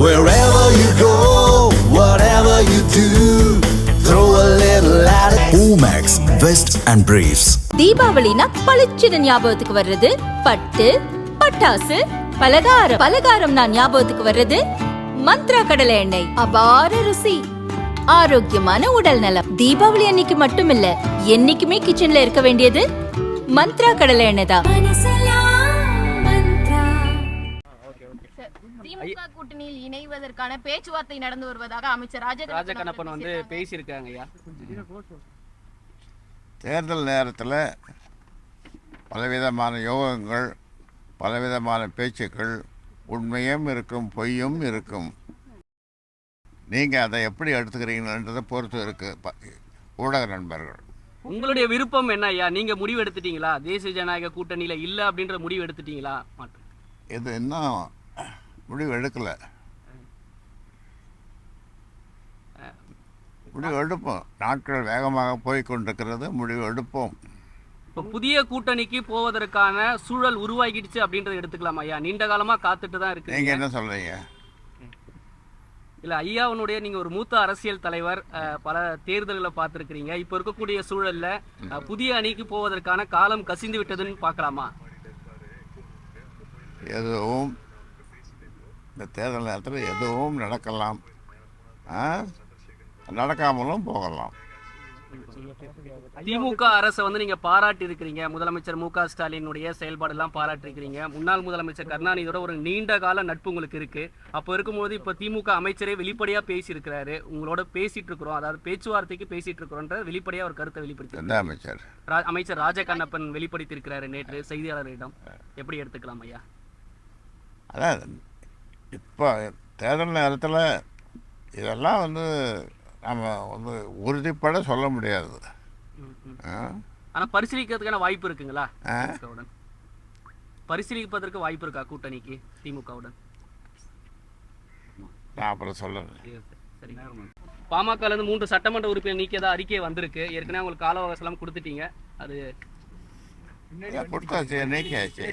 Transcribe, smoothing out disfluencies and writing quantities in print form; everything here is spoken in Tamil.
Wherever you go, whatever you do, throw a little attitude. Omax, Vest and Briefs. தீபாவளினா பளிச்சுன்னு ஞாபகத்துக்கு வர்றது பட்டு, பட்டாசு, பலகாரம். பலகாரம்னா ஞாபகத்துக்கு வர்றது மந்த்ரா கடலை எண்ணெய். அபார ருசி, ஆரோக்கியமான உடல் நலம். தீபாவளி அன்னைக்கு மட்டும் இல்ல, என்னைக்குமே கிச்சன்ல இருக்க வேண்டியது மந்த்ரா கடலை எண்ணெய் தான். திமுக கூட்டணியில் இணைவதற்கான பேச்சுவார்த்தை நடந்து வருவதாக அமைச்சர் ராஜகண்ணப்பன் வந்து பேசியிருக்காங்க ஐயா. தேர்தல் நேரத்தில் பலவிதமான யோகங்கள், பலவிதமான பேச்சுக்கள், உண்மையும் இருக்கும், பொய்யும் இருக்கும். நீங்கள் அதை எப்படி எடுத்துக்கிறீங்கன்றதை பொறுத்து இருக்கு ஊடக நண்பர்கள். உங்களுடைய விருப்பம் என்ன ஐயா? நீங்கள் முடிவு எடுத்துட்டீங்களா? தேசிய ஜனநாயக கூட்டணியில் இல்லை அப்படின்ற முடிவு எடுத்துட்டீங்களா? இது இன்னும் முடிவு எடுக்கலை. முடிவு எடுப்போம். நாட்கள் வேகமாக போய்கொண்டிருக்கிறது. முடிவு எடுப்போம். இப்போ புதிய கூட்டணிக்கு போவதற்கான சூழல் உருவாகிடுச்சு அப்படின்றத எடுத்துக்கலாமா ஐயா? நீண்ட காலமாக காத்துட்டு தான் இருக்கு. நீங்கள் என்ன சொல்கிறீங்க? இல்லை ஐயாவுடைய நீங்கள் ஒரு மூத்த அரசியல் தலைவர், பல தேர்தல்களை பார்த்துருக்கிறீங்க. இப்போ இருக்கக்கூடிய சூழலில் புதிய அணிக்கு போவதற்கான காலம் கசிந்து விட்டதுன்னு பார்க்கலாமா? எதுவும் இந்த தேர்தல் நேரத்தில் எதுவும் நடக்கலாம், நடக்காமலும் போகலாம். திமுக அரசை வந்து நீங்க பாராட்டி இருக்கிறீங்க. முதலமைச்சர் மு க ஸ்டாலினுடைய செயல்பாடு எல்லாம் பாராட்டி இருக்கிறீங்க. முன்னாள் முதலமைச்சர் கருணாநிதியோட ஒரு நீண்ட கால நட்பு உங்களுக்கு இருக்கு. அப்போ இருக்கும்போது இப்ப திமுக அமைச்சரே வெளிப்படையா பேசி இருக்கிறாரு. உங்களோட பேசிட்டு இருக்கிறோம், அதாவது பேச்சுவார்த்தைக்கு பேசிட்டு இருக்கிறோன்ற வெளிப்படையா ஒரு கருத்தை வெளிப்படுத்தி அமைச்சர் அமைச்சர் ராஜகண்ணப்பன் வெளிப்படுத்தி இருக்கிறாரு நேற்று செய்தியாளர்களிடம். எப்படி எடுத்துக்கலாம் ஐயா? அதாவது இப்போ தேர்தல் நேரத்தில் இதெல்லாம் வந்து நம்ம வந்து உறுதிப்பட சொல்ல முடியாது. ஆனால் பரிசீலிக்கிறதுக்கான வாய்ப்பு இருக்குங்களா? பரிசீலிப்பதற்கு வாய்ப்பு இருக்கா கூட்டணிக்கு திமுகவுடன்? நான் அப்புறம் சொல்லுறேன். பாமகலேருந்து 3 சட்டமன்ற உறுப்பினர் நீக்கியதா அறிக்கை வந்திருக்கு. ஏற்கனவே உங்களுக்கு கால அவகாசம் கொடுத்துட்டீங்க. அது கொடுத்தாச்சு, நீக்கியாச்சு.